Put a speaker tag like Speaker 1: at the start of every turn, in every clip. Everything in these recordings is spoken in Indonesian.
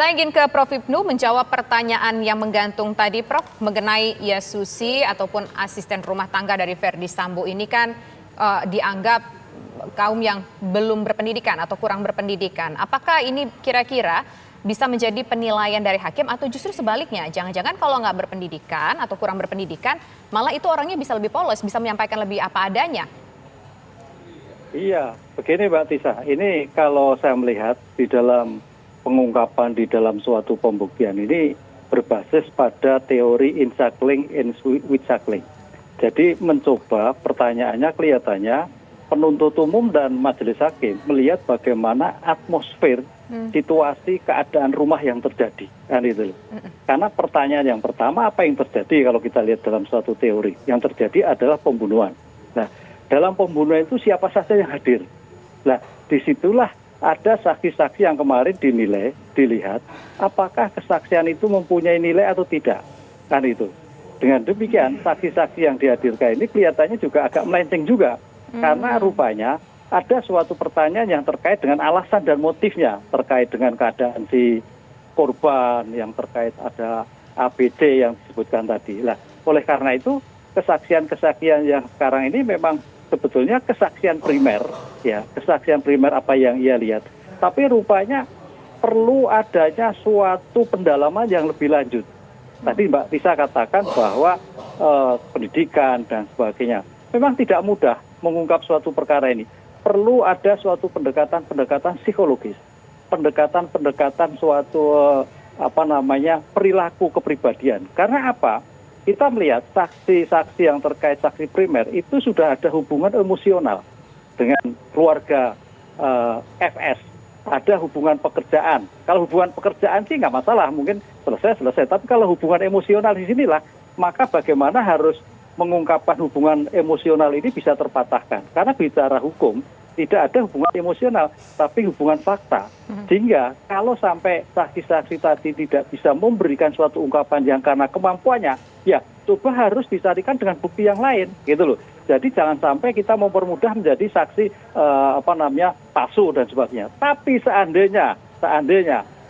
Speaker 1: Saya ingin ke Prof. Ibnu menjawab pertanyaan yang menggantung tadi, Prof, mengenai Susi ataupun asisten rumah tangga dari Verdi Sambo ini kan dianggap kaum yang belum berpendidikan atau kurang berpendidikan. Apakah ini kira-kira bisa menjadi penilaian dari hakim atau justru sebaliknya? Jangan-jangan kalau nggak berpendidikan atau kurang berpendidikan, malah itu orangnya bisa lebih polos, bisa menyampaikan lebih apa adanya.
Speaker 2: Iya, begini Mbak Tisa, ini kalau saya melihat di dalam pengungkapan di dalam suatu pembuktian ini berbasis pada teori insakling in witsakling. Jadi mencoba pertanyaannya kelihatannya penuntut umum dan majelis hakim melihat bagaimana atmosfer situasi keadaan rumah yang terjadi. Kan itu loh. Karena pertanyaan yang pertama apa yang terjadi kalau kita lihat dalam suatu teori. Yang terjadi adalah pembunuhan. Nah, dalam pembunuhan itu siapa saja yang hadir. Nah, disitulah ada saksi-saksi yang kemarin dilihat, apakah kesaksian itu mempunyai nilai atau tidak. Kan itu. Dengan demikian, saksi-saksi yang dihadirkan ini kelihatannya juga agak melenceng juga. Karena rupanya ada suatu pertanyaan yang terkait dengan alasan dan motifnya, terkait dengan keadaan si korban, yang terkait ada ABD yang disebutkan tadi. Nah, oleh karena itu, kesaksian-kesaksian yang sekarang ini memang sebetulnya kesaksian primer, ya, kesaksian primer apa yang ia lihat. Tapi rupanya perlu adanya suatu pendalaman yang lebih lanjut. Tadi Mbak Tisa katakan bahwa pendidikan dan sebagainya memang tidak mudah mengungkap suatu perkara ini. Perlu ada suatu pendekatan psikologis, pendekatan suatu perilaku kepribadian. Karena apa? Kita melihat saksi-saksi yang terkait saksi primer itu sudah ada hubungan emosional dengan keluarga FS, ada hubungan pekerjaan. Kalau hubungan pekerjaan sih nggak masalah, mungkin selesai. Tapi kalau hubungan emosional di sinilah, maka bagaimana harus mengungkapkan hubungan emosional ini bisa terpatahkan. Karena bicara hukum tidak ada hubungan emosional, tapi hubungan fakta. Sehingga kalau sampai saksi-saksi tadi tidak bisa memberikan suatu ungkapan yang karena kemampuannya, ya coba harus dicarikan dengan bukti yang lain, gitu loh. Jadi jangan sampai kita mempermudah menjadi saksi palsu dan sebagainya. Tapi seandainya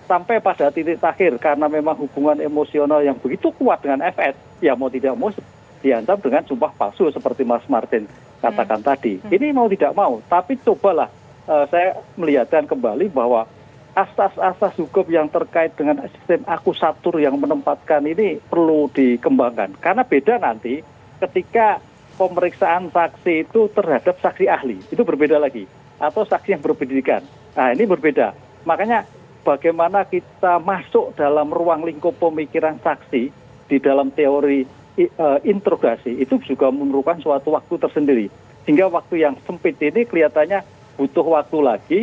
Speaker 2: sampai pada titik akhir karena memang hubungan emosional yang begitu kuat dengan FS, ya mau tidak mau diancam dengan sumpah palsu seperti Mas Martin katakan tadi. Ini mau tidak mau, tapi cobalah saya melihatkan kembali bahwa asas-asas hukum yang terkait dengan sistem akusatur yang menempatkan ini perlu dikembangkan. Karena beda nanti ketika pemeriksaan saksi itu terhadap saksi ahli, itu berbeda lagi. Atau saksi yang berpendidikan. Nah, ini berbeda. Makanya bagaimana kita masuk dalam ruang lingkup pemikiran saksi di dalam teori interogasi itu juga memerlukan suatu waktu tersendiri. Hingga waktu yang sempit ini kelihatannya butuh waktu lagi,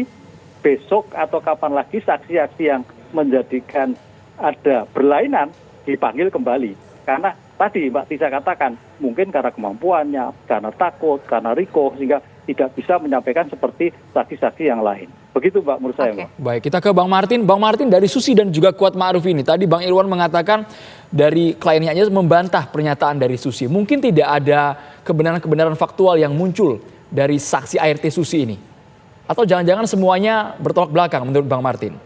Speaker 2: besok atau kapan lagi saksi-saksi yang menjadikan ada berlainan dipanggil kembali. Karena tadi Mbak Tisa katakan, mungkin karena kemampuannya, karena takut, karena riko, sehingga tidak bisa menyampaikan seperti saksi-saksi yang lain. Begitu Mbak, menurut saya. Mbak.
Speaker 3: Baik, kita ke Bang Martin. Bang Martin, dari Susi dan juga Kuat Ma'ruf ini, tadi Bang Irwan mengatakan dari kliennya aja membantah pernyataan dari Susi. Mungkin tidak ada kebenaran-kebenaran faktual yang muncul dari saksi ART Susi ini. Atau jangan-jangan semuanya bertolak belakang menurut Bang Martin?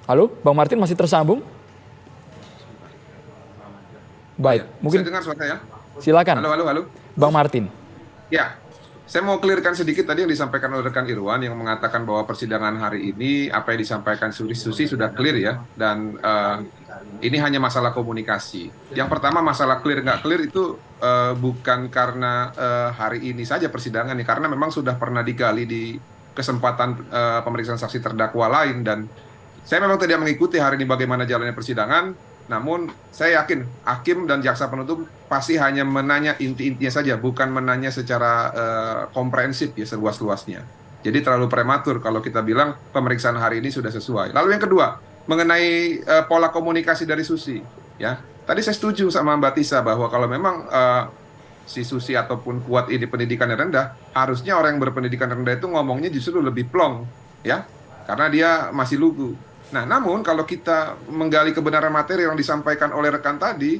Speaker 3: Halo, Bang Martin masih tersambung? Baik, mungkin
Speaker 4: saya dengar suara saya.
Speaker 3: Silakan.
Speaker 4: Halo.
Speaker 3: Bang Martin.
Speaker 4: Ya, saya mau clearkan sedikit tadi yang disampaikan oleh rekan Irwan yang mengatakan bahwa persidangan hari ini apa yang disampaikan Susi sudah clear ya, dan ini hanya masalah komunikasi. Yang pertama masalah clear nggak clear itu bukan karena hari ini saja persidangannya, karena memang sudah pernah digali di kesempatan pemeriksaan saksi terdakwa lain, dan saya memang tidak mengikuti hari ini bagaimana jalannya persidangan. Namun saya yakin hakim dan jaksa penuntut pasti hanya menanya inti-intinya saja, bukan menanya secara komprehensif ya, seluas-luasnya. Jadi terlalu prematur kalau kita bilang pemeriksaan hari ini sudah sesuai. Lalu yang kedua, mengenai pola komunikasi dari Susi. Ya, tadi saya setuju sama Mbak Tisa bahwa kalau memang si Susi ataupun Kuat ini pendidikannya rendah, harusnya orang yang berpendidikan rendah itu ngomongnya justru lebih plong, ya, karena dia masih lugu. Nah, namun kalau kita menggali kebenaran materi yang disampaikan oleh rekan tadi,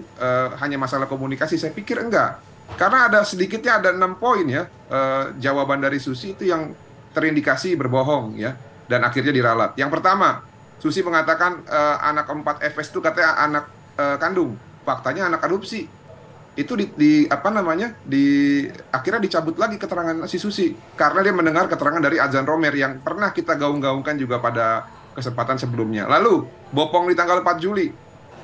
Speaker 4: hanya masalah komunikasi, saya pikir enggak. Karena sedikitnya ada 6 poin ya jawaban dari Susi itu yang terindikasi berbohong ya, dan akhirnya diralat. Yang pertama, Susi mengatakan anak keempat FS itu katanya anak kandung, faktanya anak adopsi. Itu akhirnya dicabut lagi keterangan si Susi karena dia mendengar keterangan dari Adzan Romer yang pernah kita gaung-gaungkan juga pada kesempatan sebelumnya. Lalu bopong di tanggal 4 Juli.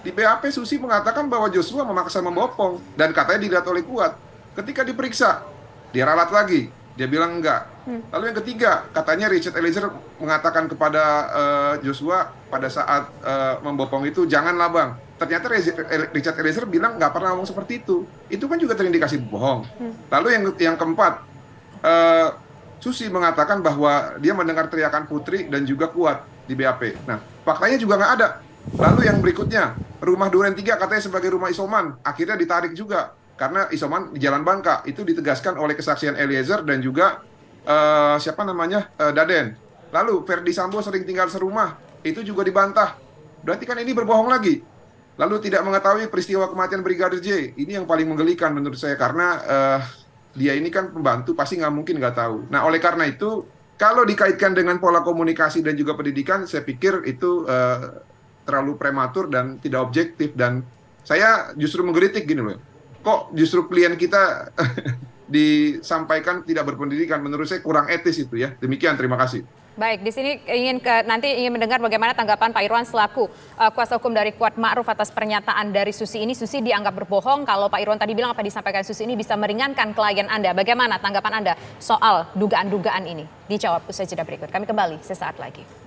Speaker 4: Di BAP Susi mengatakan bahwa Joshua memaksa membopong dan katanya dilihat oleh Kuat. Ketika diperiksa, dia ralat lagi. Dia bilang enggak. Lalu yang ketiga, katanya Richard Eliezer mengatakan kepada Joshua pada saat membopong itu, janganlah bang. Ternyata Richard Eliezer bilang nggak pernah ngomong seperti itu. Itu kan juga terindikasi bohong. Lalu yang keempat, Susi mengatakan bahwa dia mendengar teriakan Putri dan juga Kuat di BAP. Nah, faktanya juga nggak ada. Lalu yang berikutnya, rumah Duren 3 katanya sebagai rumah isoman, akhirnya ditarik juga. Karena isoman di Jalan Bangka, itu ditegaskan oleh kesaksian Eliezer dan juga Daden. Lalu Verdi Sambo sering tinggal serumah, itu juga dibantah. Berarti kan ini berbohong lagi. Lalu tidak mengetahui peristiwa kematian Brigadir J. Ini yang paling menggelikan menurut saya, karena dia ini kan pembantu, pasti nggak mungkin nggak tahu. Nah, oleh karena itu, kalau dikaitkan dengan pola komunikasi dan juga pendidikan, saya pikir itu terlalu prematur dan tidak objektif. Dan saya justru menggelitik gini loh, kok justru klien kita disampaikan tidak berpendidikan. Menurut saya kurang etis itu ya. Demikian, terima kasih.
Speaker 1: Baik, di sini nanti ingin mendengar bagaimana tanggapan Pak Irwan selaku kuasa hukum dari Kuat Ma'ruf atas pernyataan dari Susi ini. Susi dianggap berbohong. Kalau Pak Irwan tadi bilang apa disampaikan Susi ini bisa meringankan klien Anda. Bagaimana tanggapan Anda soal dugaan-dugaan ini? Dijawab usai jeda berikut. Kami kembali sesaat lagi.